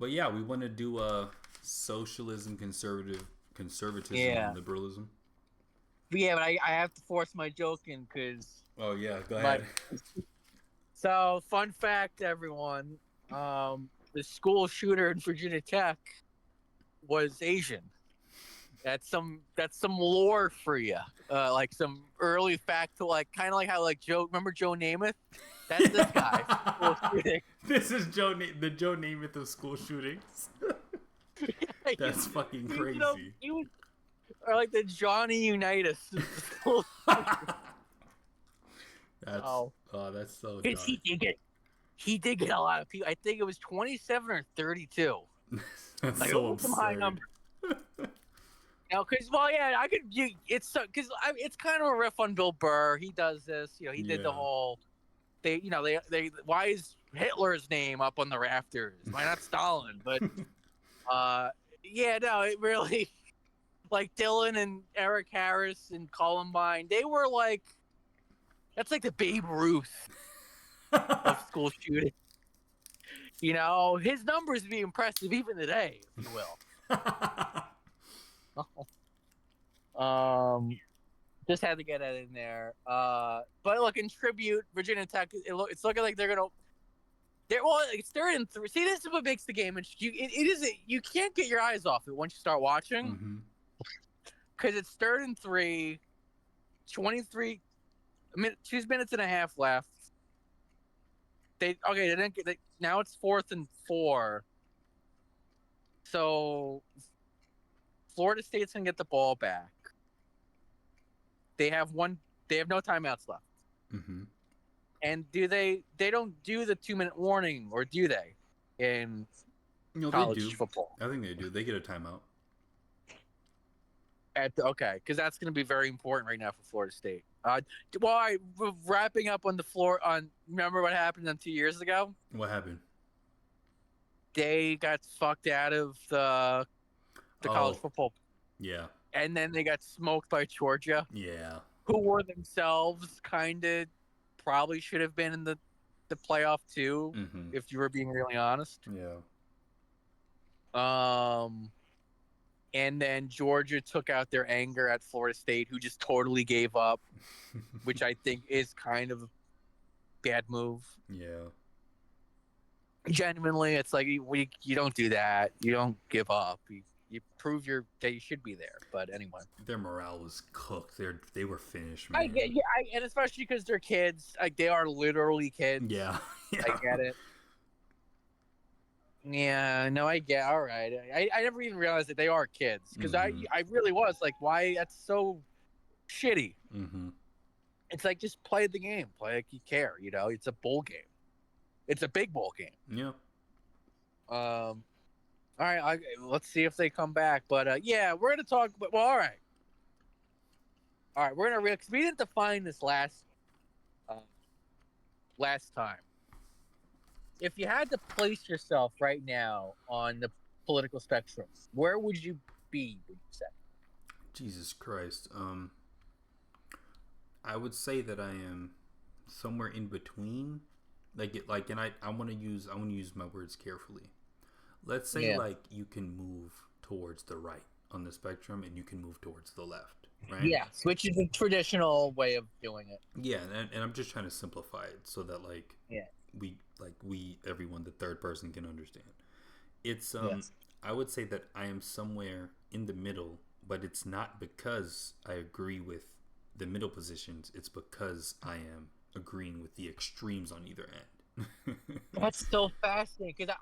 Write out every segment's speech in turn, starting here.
But yeah, we want to do socialism, conservatism, Yeah. and liberalism. But yeah, but I have to force my joke in because Oh yeah, go my. ahead. So, fun fact, everyone. The school shooter in Virginia Tech was Asian. That's some lore for you. Like some early fact to like kind of like how like Joe. Remember Joe Namath? That's this guy from school shooting. This is the Joe Namath of school shootings. That's fucking crazy. He was or like the Johnny Unitas of the school. That's Oh, that's so because dark. he did get a lot of people. I think it was 27 or 32. That's Like so those are some high absurd. numbers. Because well, yeah, I could. It's because it's kind of a riff on Bill Burr. He does this. He did the Yeah. whole. They. Why is Hitler's name up on the rafters? Why not Stalin? But uh, yeah, no, it really like Dylan and Eric Harris and Columbine. They were like that's like the Babe Ruth of school shooting. His numbers would be impressive even today, if you will. Um, just had to get that in there. But look, in tribute, Virginia Tech, it's looking like they're gonna. It's third and three. See, this is what makes the game. You can't get your eyes off it once you start watching hmm because it's third and three, 23 2 minutes and a half left. They didn't get. Now it's 4th and 4. So Florida State's gonna get the ball back. They have one. They have no timeouts left. hmm And do they? They don't do the 2-minute warning, or do they? In No, they college do. football. I think they do. They get a timeout. Okay, because that's going to be very important right now for Florida State. Wrapping up on the floor. Remember what happened 2 years ago? What happened? They got fucked out of the college Oh, football, yeah, and then they got smoked by Georgia, yeah. who were themselves kind of probably should have been in the playoff too, hmm if you were being really honest. Yeah. And then Georgia took out their anger at Florida State, who just totally gave up, which I think is kind of a bad move. Yeah. Genuinely, it's like you don't do that. You don't give up. You prove that you should be there. But anyway, Their morale was cooked. They were finished, I man. get and especially because they're kids. Like they are literally kids. Yeah. I Yeah. get it. Yeah, no, I get. All right, I never even realized that they are kids because hmm I really was like, why? That's so shitty. hmm It's like just play the game, play like you care. It's a bowl game. It's a big bowl game. Yeah. All right, let's see if they come back. But yeah, we're gonna talk. But well, all right, we're gonna because we didn't define this uh, last time. If you had to place yourself right now on the political spectrum, where would you be? Would you say? Jesus Christ. I would say that I am somewhere in between. And I want to use my words carefully. Let's say Yeah, like you can move towards the right on the spectrum and you can move towards the left, right? yeah. Which is the traditional way of doing it. Yeah, and I'm just trying to simplify it so that Yeah. we everyone, the third person, can understand. It's Yes. I would say that I am somewhere in the middle, but it's not because I agree with the middle positions. It's because I am agreeing with the extremes on either end. That's so fascinating because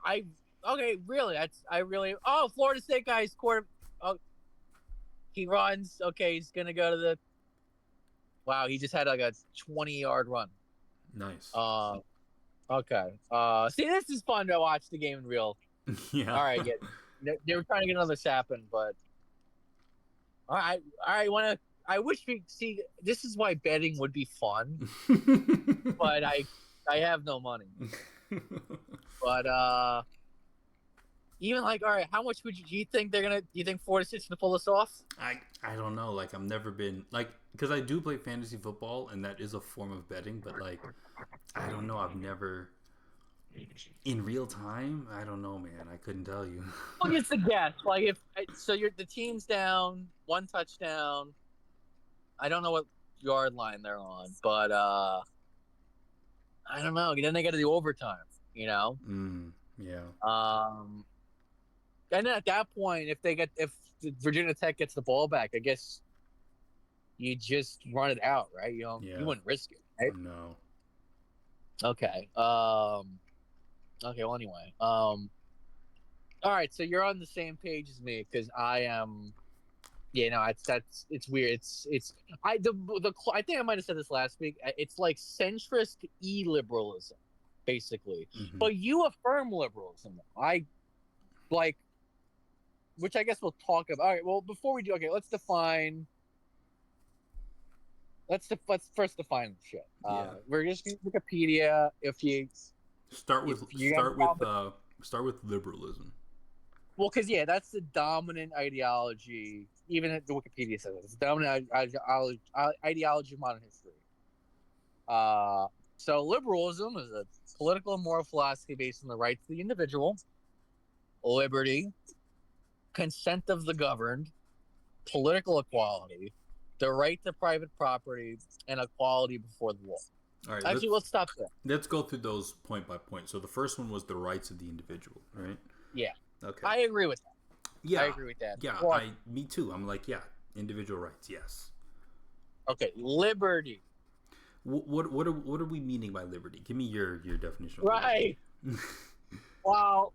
okay, really, I really Florida State guy's quarter. Oh, he runs. Okay, he's gonna go to the. Wow, he just had like a 20-yard run. Nice. Uh, okay. See, this is fun to watch the game in real. Yeah. All right, yeah. They were trying to get another Sappin, but all right. I wish we see. This is why betting would be fun, but I have no money. But even like, all right, how much do you think they're gonna? Do you think Florida State's gonna pull this off? I don't know. Like I've never been like because I do play fantasy football and that is a form of betting, but like I don't know. I've never In real time, I don't know, man. I couldn't tell you. Well, just a guess. Like if so, you're the team's down, one touchdown. I don't know what yard line they're on, but I don't know. Then they got to do overtime. You know. Yeah. Um, and then at that point, if Virginia Tech gets the ball back, I guess you just run it out, right? You Yeah. wouldn't risk it, right? No. Okay. Okay. Well, anyway. All right. So you're on the same page as me because I am. Yeah. No. It's weird. I think I might have said this last week. It's like centrist e-liberalism, basically. Mm-hmm. But you affirm liberalism. I like, which I guess we'll talk about. All right. Well, before we do, okay, let's define. Let's first define the shit. Yeah. We're just using Wikipedia. If you start with liberalism. Well, because yeah, that's the dominant ideology. Even the Wikipedia says it's the dominant ideology of modern history. So liberalism is a political and moral philosophy based on the rights of the individual, liberty, consent of the governed, political equality, the right to private property, and equality before the law. All right. Actually, let's stop there. Let's go through those point by point. So the first one was the rights of the individual, right? Yeah. Okay. I agree with that. Yeah. I agree with that. Yeah. Me too. I'm like, yeah, individual rights. Yes. Okay. Liberty. What are we meaning by liberty? Give me your definition. Right. Well,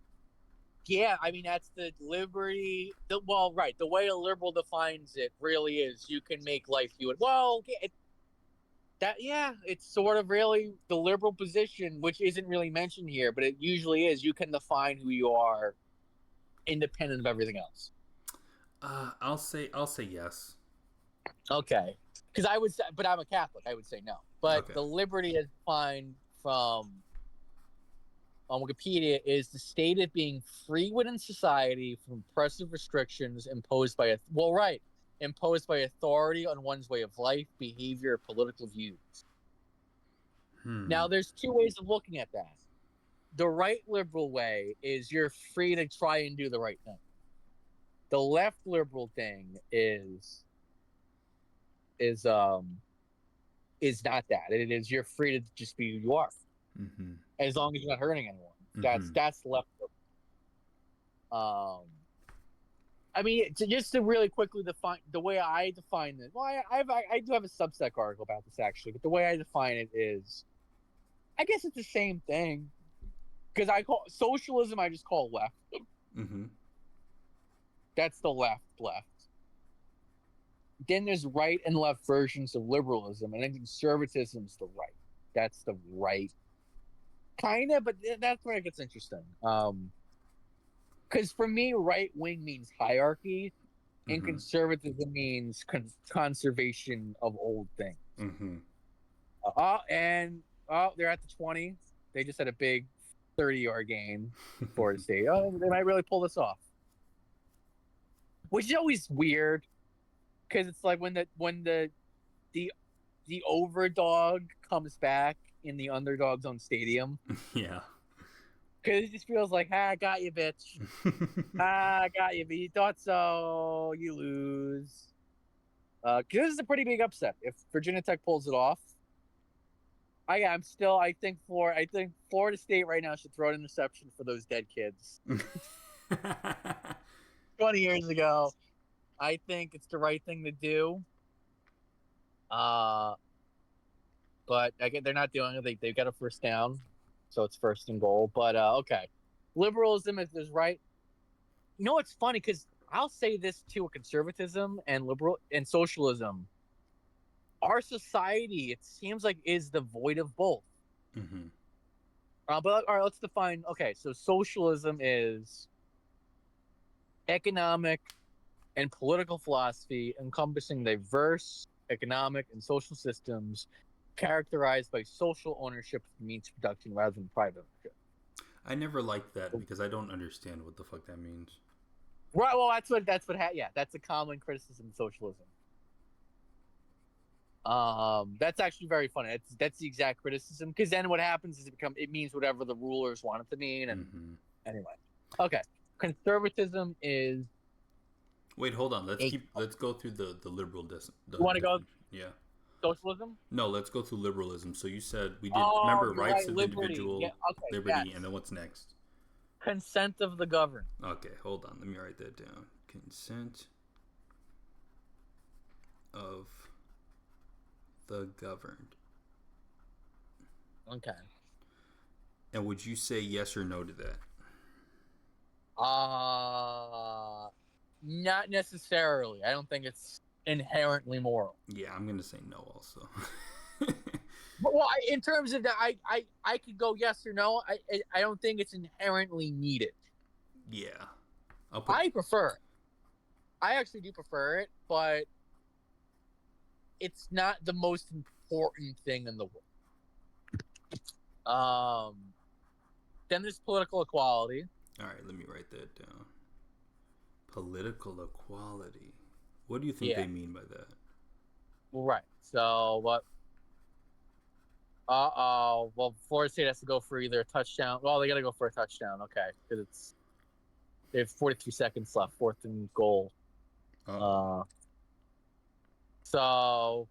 yeah. I mean, that's the liberty. Right. The way a liberal defines it really is you can make life you would. Well, it's sort of really the liberal position, which isn't really mentioned here, but it usually is. You can define who you are, independent of everything else. I'll say yes. Okay, because I would say, but I'm a Catholic. I would say no. But Okay. The liberty is defined from on Wikipedia is the state of being free within society from oppressive restrictions imposed by authority on one's way of life, behavior, political views. Now, there's two ways of looking at that. The right liberal way is you're free to try and do the right thing. The left liberal thing is not that. It is you're free to just be who you are, as long as you're not hurting anyone. That's left. I mean, just to really quickly define the way I define it. Well, I do have a Substack article about this actually, but the way I define it is, I guess it's the same thing. Because I call socialism, I just call left. That's the left. Then there's right and left versions of liberalism, and then conservatism's the right. That's the right, kind of, but that's where it gets interesting. Because for me, right wing means hierarchy, and conservatism means conservation of old things. They're at the 20. They just had a big 30-yard gain for the state. They might really pull this off, which is always weird because it's like when the overdog comes back in the underdog's own stadium. Yeah. Because it just feels like, I got you, bitch. I got you, but you thought so. You lose. Because this is a pretty big upset. If Virginia Tech pulls it off, I think Florida State right now should throw an interception for those dead kids. 20 years ago. I think it's the right thing to do. But again, they're not doing it. They've got a first down, so it's first and goal. But okay, liberalism is right. You know what's funny? Because I'll say this too: conservatism and liberal and socialism. Our society, it seems like, is devoid of both. But all right, let's define. Okay, so socialism is economic and political philosophy encompassing diverse economic and social systems characterized by social ownership of the means of production rather than private ownership. I never liked that because I don't understand what the fuck that means. Right. Well, that's a common criticism of socialism. That's actually very funny. That's the exact criticism. Because then what happens is it means whatever the rulers want it to mean. And anyway, okay, conservatism is Wait, hold on. a. Let's go through the liberal You want to go Yeah. socialism? No, let's go through liberalism. So you said we did. Oh, Remember, you're rights right. of the Liberty. Yeah. individual, Okay. liberty, Yes. and then what's next? Consent of the governed. Okay, hold on. Let me write that down. Consent of the governed. Okay. And would you say yes or no to that? Not necessarily. I don't think it's inherently moral. Yeah, I'm gonna say no also. Well, in terms of that, I could go yes or no. I don't think it's inherently needed. Yeah. I prefer it. I actually do prefer it, but it's not the most important thing in the world. Then there's political equality. All right, let me write that down. Political equality. What do you think they mean by that? Right. So what? Well, Florida State has to go for either a touchdown. Well, they got to go for a touchdown. Okay, because they have 43 seconds left, 4th and goal. So,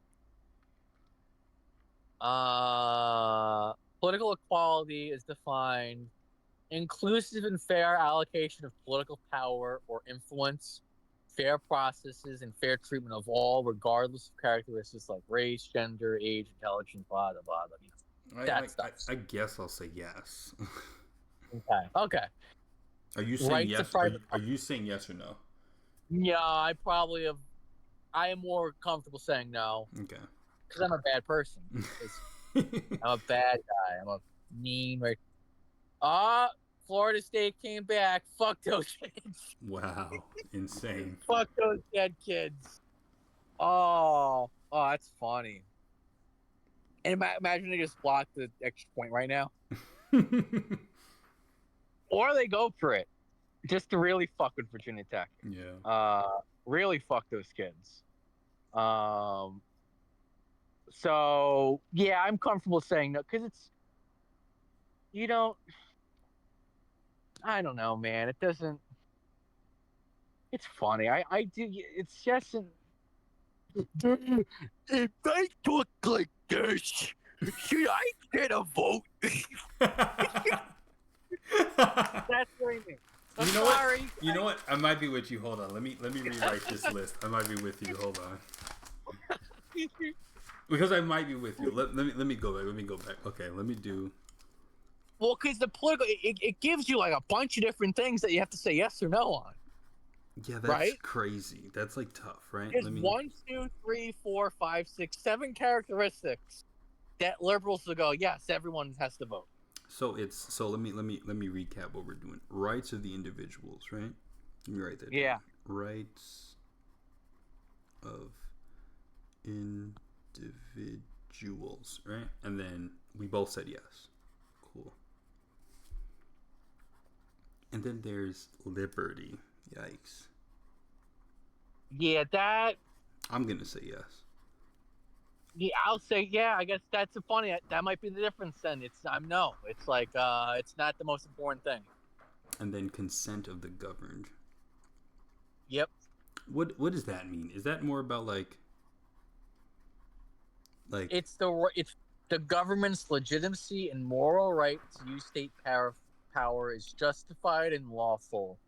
political equality is defined inclusive and fair allocation of political power or influence, fair processes, and fair treatment of all, regardless of characteristics like race, gender, age, intelligence, blah, blah, blah. I guess I'll say yes. Okay. Are you saying yes? Are you saying yes or no? Yeah, I am more comfortable saying no. Okay. Because I'm a bad person. I'm a bad guy. I'm a mean. Florida State came back. Fuck those kids. Wow, insane. Fuck those dead kids. Oh, that's funny. And imagine they just block the extra point right now. Or they go for it. Just to really fuck with Virginia Tech. Yeah. Really fuck those kids. So, yeah, I'm comfortable saying no. Because it's... I don't know, man. It doesn't... It's funny. I do... It's just... If I talk like this, should I get a vote? That's what I mean. I'm sorry. You know what? I might be with you. Hold on. Let me rewrite this list. I might be with you. Hold on. Because I might be with you. Let me go back. Let me go back. Okay. Let me do. Well, because the political it gives you like a bunch of different things that you have to say yes or no on. Yeah, that's crazy. That's like tough, right? There's 1, 2, 3, 4, 5, 6, 7 characteristics that liberals will go, yes, everyone has to vote. So let me recap what we're doing. Rights of the individuals, right? Let me write that down. Yeah. Rights of individuals, right? And then we both said yes. Cool. And then there's liberty. Yikes. Yeah, that... I'm going to say yes. Yeah, I'll say yeah. I guess that's funny. That might be the difference then. I'm no. It's like it's not the most important thing. And then consent of the governed. Yep. What does that mean? Is that more about like it's the government's legitimacy and moral right to use state power is justified and lawful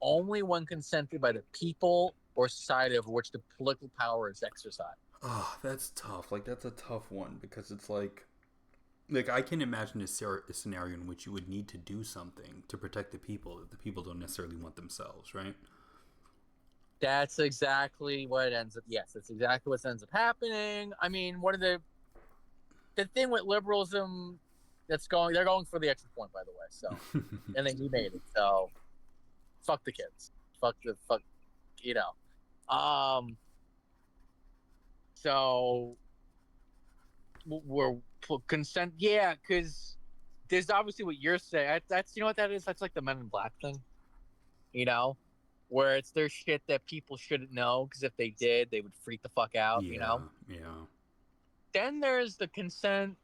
only when consented by the people or society over which the political power is exercised. Oh, that's tough. Like, that's a tough one because it's like I can imagine a scenario in which you would need to do something to protect the people that the people don't necessarily want themselves, right? That's exactly what ends up. Yes, that's exactly what ends up happening. I mean, one of the thing with liberalism they're going for the extra point, by the way. So, and then he made it. So, fuck the kids. Fuck. So we're consent, yeah, because there's obviously what you're saying. That's what that is. That's like the Men in Black thing, where there's shit that people shouldn't know because if they did, they would freak the fuck out. Yeah. then there's the consent.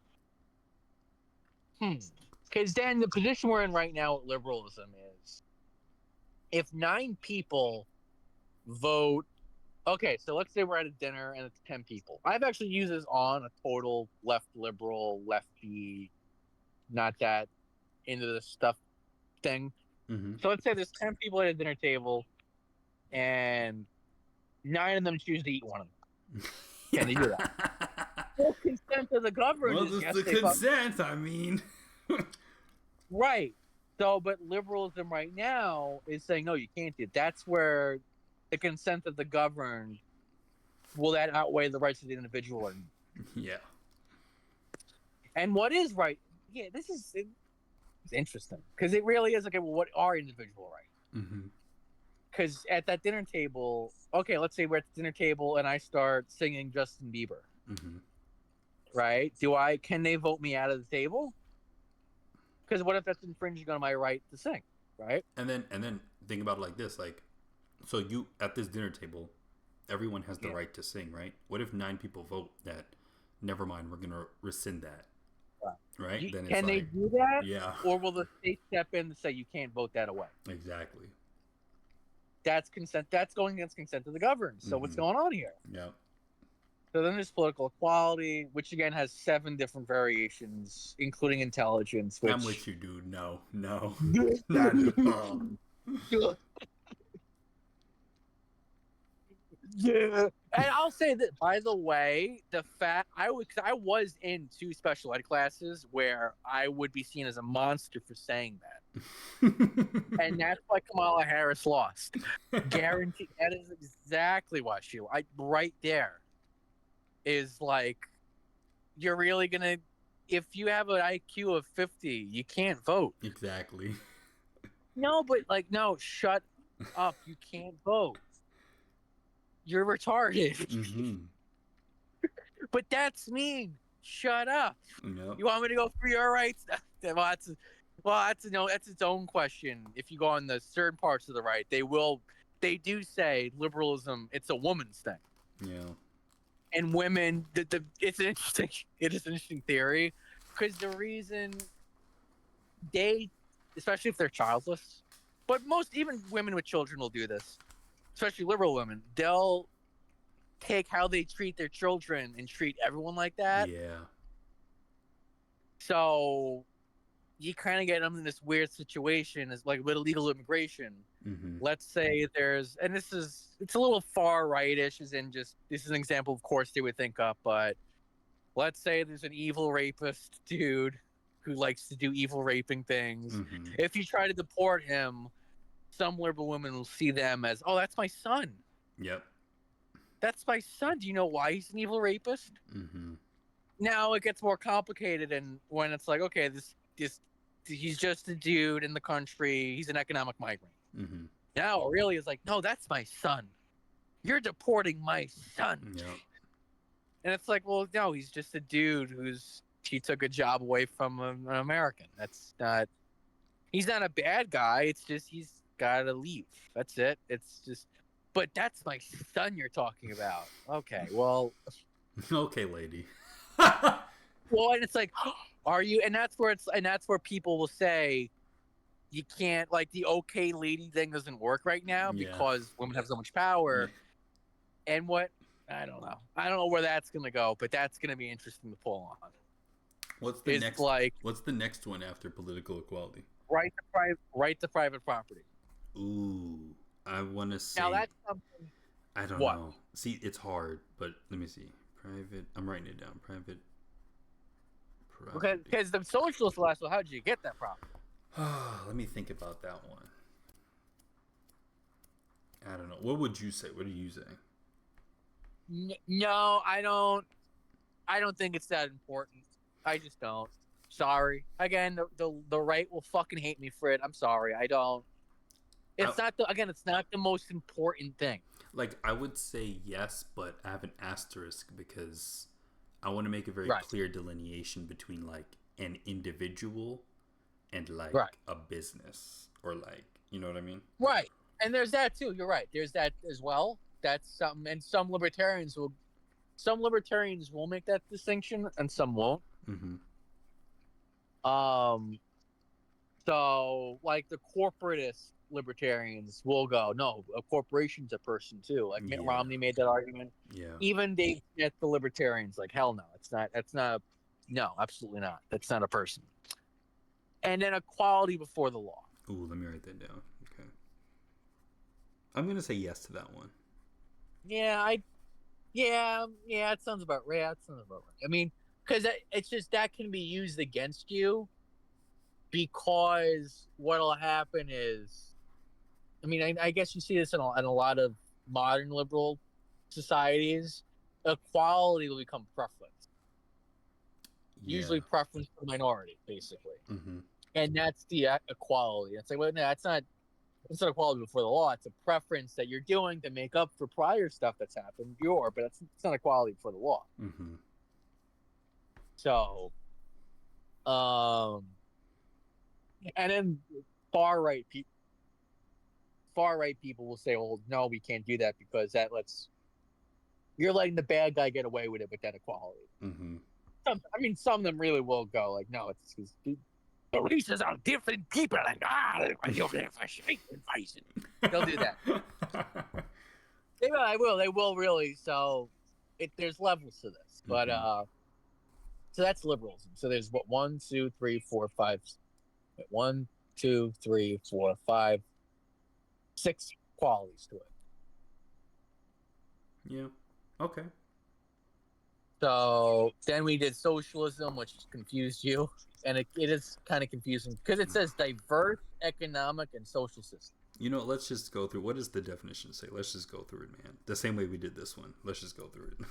Because then the position we're in right now with liberalism is, if 9 people vote. Okay, so let's say we're at a dinner and it's 10 people. I've actually used this on a total left liberal, lefty, not that into this stuff thing. Mm-hmm. So let's say there's 10 people at a dinner table and 9 of them choose to eat one of them. Can they do that? Full consent of the governed Well, is this yes, the they fuck- consent. I mean, Right. So, but liberalism right now is saying, no, you can't do it. That's where the consent of the governed, will that outweigh the rights of the individual? Or yeah. And what is right? Yeah, it's interesting because it really is. Okay, well, what are individual rights? Mm-hmm. Because at that dinner table, okay, let's say we're at the dinner table and I start singing Justin Bieber, Mm-hmm. right? Can they vote me out of the table? Because what if that's infringing on my right to sing, right? And then think about it like this, like, so you at this dinner table, everyone has the right to sing, right? What if 9 people vote that, never mind, we're gonna rescind that, right? Then Can they do that? Yeah, Or will the state step in and say you can't vote that away? exactly. That's consent. That's going against consent of the governed. So what's going on here? Yeah. So then there's political equality, which again has 7 different variations, including intelligence. Which... I'm with you, dude. No, not at all. Yeah. And I'll say that, by the way, I was in 2 special ed classes where I would be seen as a monster for saying that. And that's why Kamala Harris lost. Guaranteed. That is exactly why right there is like, you're really gonna, if you have an IQ of 50, you can't vote. Exactly. No, but no, shut up. You can't vote. You're retarded. Mm-hmm. But that's mean. Shut up. Yep. You want me to go through your rights? That's its own question. If you go on the certain parts of the right, they do say liberalism, it's a woman's thing. Yeah. And women, it is an interesting theory, because the reason especially if they're childless, but even women with children will do this, especially liberal women, they'll take how they treat their children and treat everyone like that. Yeah. So you kind of get them in this weird situation, as like with illegal immigration. Mm-hmm. Let's say it's a little far right-ish, as in just, this is an example, of course, they would think up, but let's say there's an evil rapist dude who likes to do evil raping things. Mm-hmm. If you try to deport him, some liberal women will see them as, oh, that's my son. Yep. That's my son. Do you know why he's an evil rapist? Mm-hmm. Now it gets more complicated, and when it's like, okay, this he's just a dude in the country. He's an economic migrant. Mm-hmm. Now it really is like, no, that's my son. You're deporting my son. Yep. And it's like, well, no, he's just a dude he took a job away from an American. He's not a bad guy. It's just he's got to leave. That's it. It's just, but that's my son you're talking about. Okay, well. Okay, lady. Well, and it's like, are you? And that's where people will say, you can't, like, the okay lady thing doesn't work right now because women have so much power. Yeah. And I don't know. I don't know where that's gonna go, but that's gonna be interesting to pull on. What's the next one after political equality? Right to private property. Ooh, I want to say. Now that's something. I don't know. See, it's hard, but let me see. Private. I'm writing it down. Private. Because the socialists will ask, well, how did you get that property? Let me think about that one. I don't know. What would you say? What do you say? No, I don't think it's that important. I just don't. Sorry. Again, the right will fucking hate me for it. I'm sorry. I don't. It's not the most important thing. Like, I would say yes, but I have an asterisk because I want to make a very clear delineation between, like, an individual and, like, a business, or, like, you know what I mean? Right. And there's that too. You're right. There's that as well. That's something. And some libertarians will some libertarians will make that distinction and some won't. Mm-hmm. So like the corporatist libertarians will go, no, a corporation's a person too. Like Mitt Yeah. Romney made that argument. Yeah. Even Dave Smith, the libertarians, like, hell no, it's not. That's not. No, absolutely not. That's not a person. And then equality before the law. Ooh, let me write that down. Okay. I'm gonna say yes to that one. Yeah, it sounds about right. That sounds about right. I mean, because it's just that can be used against you, because what'll happen is, I mean, I guess you see this in a lot of modern liberal societies. Equality will become preference. Yeah. Usually preference for the minority, basically. Mm-hmm. And that's the equality. It's like, well, no, it's not equality before the law. It's a preference that you're doing to make up for prior stuff that's happened. But it's not equality before the law. Mm-hmm. So, and then far right people will say, well, no, we can't do that because you're letting the bad guy get away with it with that equality. Mm-hmm. Some of them really will go like, no, it's because the races are different people, and they'll do that. They will really. So there's levels to this, but so that's liberalism. So there's what 1, 2, 3, 4, 5, 1, 2, 3, 4, 5, 6 qualities to it. Yeah. Okay. So then we did socialism, which confused you, and it is kind of confusing because it says diverse economic and social system. You know, let's just go through. What does the definition say? Let's just go through it, man. The same way we did this one. Let's just go through it.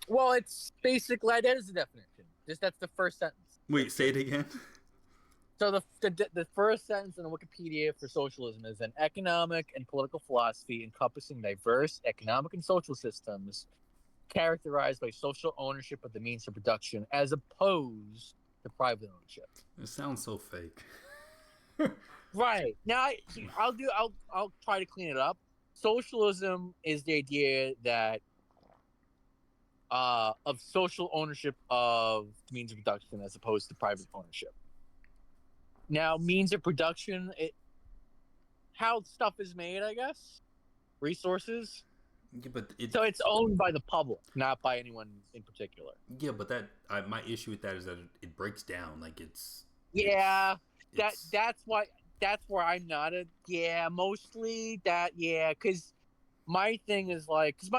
Well, it's basically that is the definition. That's the first sentence. Wait, say it again. So the first sentence in Wikipedia for socialism is an economic and political philosophy encompassing diverse economic and social systems characterized by social ownership of the means of production as opposed to private ownership. It sounds so fake. Right. Now I'll try to clean it up. Socialism is the idea that of social ownership of means of production as opposed to private ownership. Now, means of production, how stuff is made, I guess, resources. Yeah, but so it's owned by the public, not by anyone in particular. Yeah, but my issue with that is that it breaks down. Like it's. Yeah, that's where I'm not mostly that. Yeah, because my thing is like, because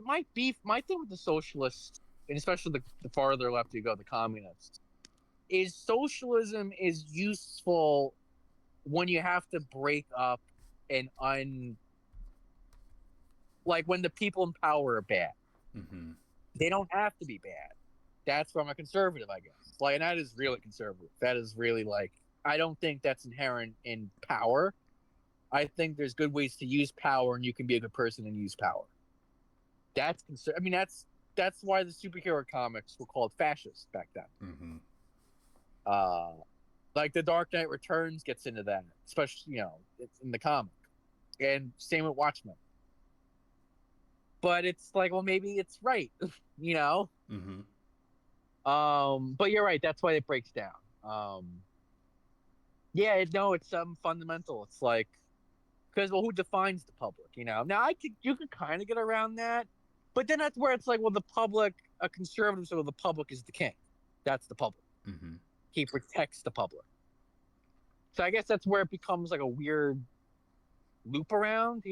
my thing with the socialists, and especially the farther left you go, the communists, is socialism is useful when you have to break up like when the people in power are bad. Mm-hmm. They don't have to be bad. That's where I'm a conservative, I guess. Like, and that is really conservative. That is really like, I don't think that's inherent in power. I think there's good ways to use power, and you can be a good person and use power. That's that's why the superhero comics were called fascist back then. Mm-hmm. Like the Dark Knight Returns gets into that, especially it's in the comic, and same with Watchmen. But it's like, well, maybe it's right, Mm-hmm. But you're right. That's why it breaks down. It's fundamental. It's like, because who defines the public? Now you could kind of get around that, but then that's where it's like, well, the public, a conservative, so the public is the king. That's the public. Mm-hmm. He protects the public. So I guess that's where it becomes like a weird loop around.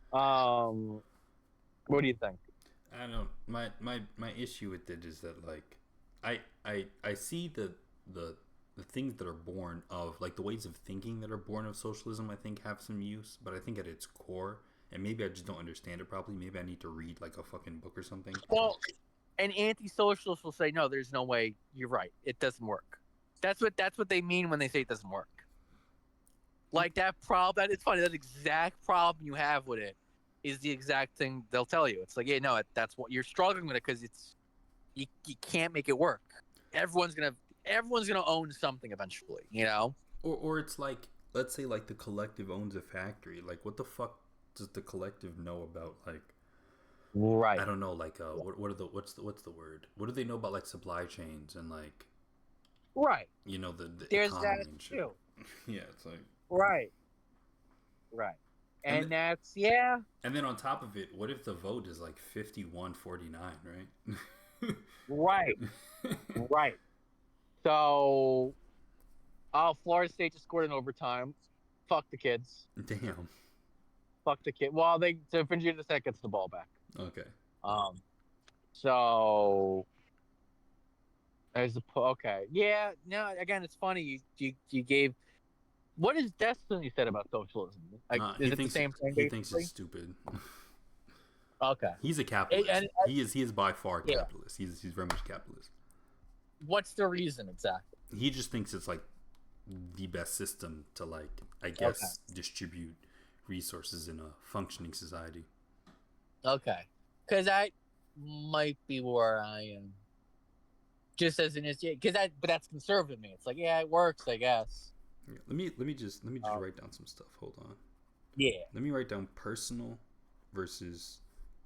What do you think? I don't know. My issue with it is that like I see the things that are born of, like the ways of thinking that are born of socialism, I think have some use, but I think at its core, and maybe I just don't understand it properly, maybe I need to read like a fucking book or something. Well, an anti-socialist will say, no, there's no way, you're right, it doesn't work. That's what they mean when they say it doesn't work. Like that problem, it's funny, that exact problem you have with it is the exact thing they'll tell you. It's like, yeah, no, that's what you're struggling with it, because you can't make it work. Everyone's gonna own something eventually, Or it's like, let's say like the collective owns a factory. Like, what the fuck does the collective know about like Right. I don't know like what are the what's the word? What do they know about like supply chains and like Right. the There's economy that and shit? too. Yeah, it's like Right. Right. and And that's yeah. and then on top of it, what if the vote is like 51-49, right? Right. Right. So, Florida State just scored in overtime. Fuck the kids. Damn. Fuck the kid. Well, so Virginia Tech gets the ball back. Okay. Um. So okay. Yeah. No. Again, it's funny. You gave. What is Destiny said about socialism? Like, is it the same thing he thinks it's basically? stupid. Okay. He's a And, capitalist. and He is by far yeah. capitalist. He's very much capitalist. What's the reason exactly? He just thinks it's like the best system to like I guess distribute resources in a functioning society. Okay. Because that might be where I am. Just as an because but that's conservative me. It's like, yeah, it works, I guess. Yeah. Let me just write down some stuff. Hold on. Yeah. Let me write down personal versus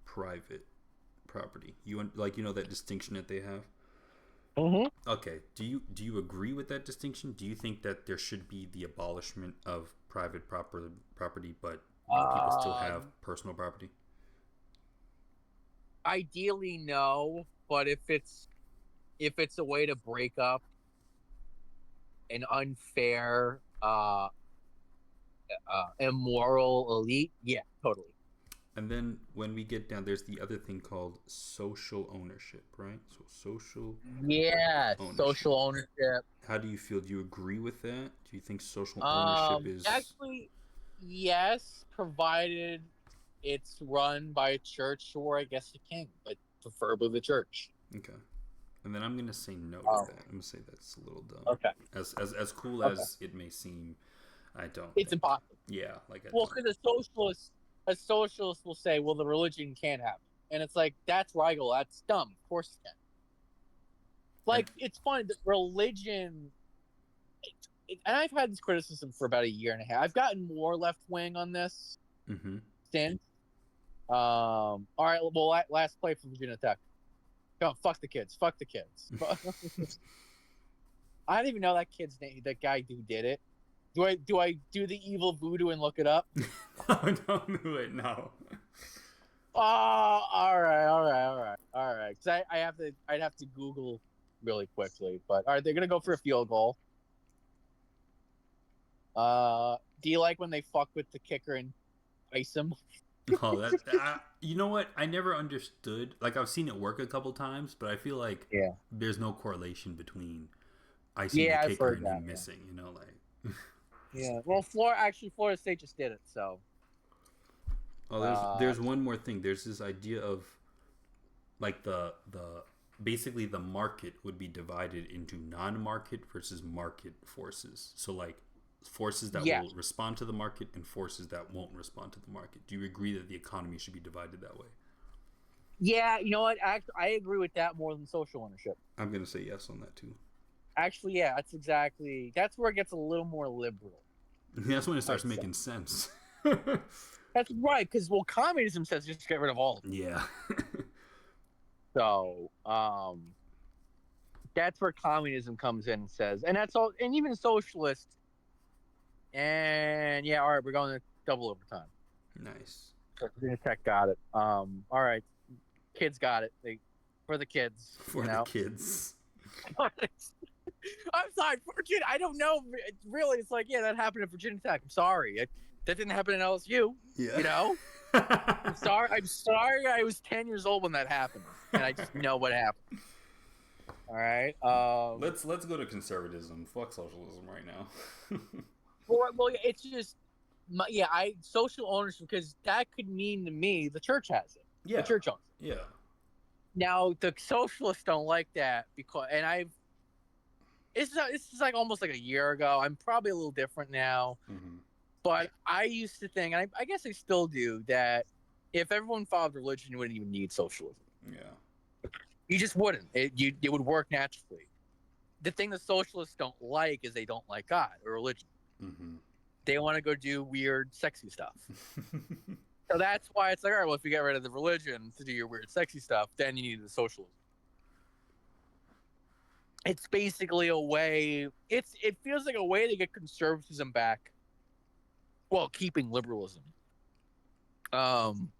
private property. You that distinction that they have? Mm-hmm. Okay. Do you agree with that distinction? Do you think that there should be the abolishment of private property, but people still have personal property? Ideally, no. But if it's a way to break up an unfair, immoral elite, yeah, totally. And then when we get down, there's the other thing called social ownership, right? So social social ownership. How do you feel? Do you agree with that? Do you think social ownership is actually yes, provided it's run by a church or I guess a king, but preferably the church. Okay? And then I'm gonna say no to that. I'm gonna say that's a little dumb. Okay. As cool as it may seem, I don't. It's impossible. Yeah, like because a socialist will say, well, the religion can't happen, and it's like that's where I go. That's dumb. Of course it can. Like it's funny that religion. And I've had this criticism for about a year and a half. I've gotten more left wing on this since. All right. Well, last play for Virginia Tech. Go fuck the kids. Fuck the kids. I don't even know that kid's name. That guy who did it. Do I do the evil voodoo and look it up? No, don't do it. No. Oh, all right. Because I'd have to Google really quickly. But all right, they're gonna go for a field goal. Do you like when they fuck with the kicker and ice him? Oh, you know what? I never understood. Like I've seen it work a couple times, but I feel like there's no correlation between icing the kicker and him missing. Yeah. Well, Florida State just did it. So. Oh, there's one more thing. There's this idea of like the basically the market would be divided into non-market versus market forces. So like forces that will respond to the market and forces that won't respond to the market. Do you agree that the economy should be divided that way? Yeah, you know what? I agree with that more than social ownership. I'm gonna say yes on that too. Actually, yeah, that's where it gets a little more liberal. That's when it starts making sense. That's right, because communism says just get rid of all of them. Yeah. So, that's where communism comes in and says, and that's all, and even socialist. And yeah, all right, we're going to double overtime. Nice. Virginia Tech got it. All right, kids got it. For the kids. For the kids. I'm sorry, Virginia. I don't know. Really, it's like, yeah, that happened at Virginia Tech. I'm sorry. That didn't happen in LSU. Yeah. You know? I'm sorry. I was 10 years old when that happened, and I just know what happened. All right. Let's go to conservatism. Fuck socialism right now. Well, it's just, social ownership, because that could mean to me the church has it. Yeah. The church owns it. Yeah. Now the socialists don't like that this is like almost like a year ago. I'm probably a little different now, but I used to think, and I guess I still do, that if everyone followed religion, you wouldn't even need socialism. Yeah. You just wouldn't. It would work naturally. The thing the socialists don't like is they don't like God or religion. They want to go do weird, sexy stuff. So that's why it's like, all right, well, if you get rid of the religion to do your weird, sexy stuff, then you need the socialism. It's basically a way. It feels like a way to get conservatism back, while keeping liberalism. Um,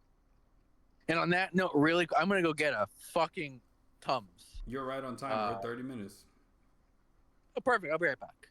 and on that note, really, I'm gonna go get a fucking Tums. You're right on time. We're at 30 minutes. Oh, perfect. I'll be right back.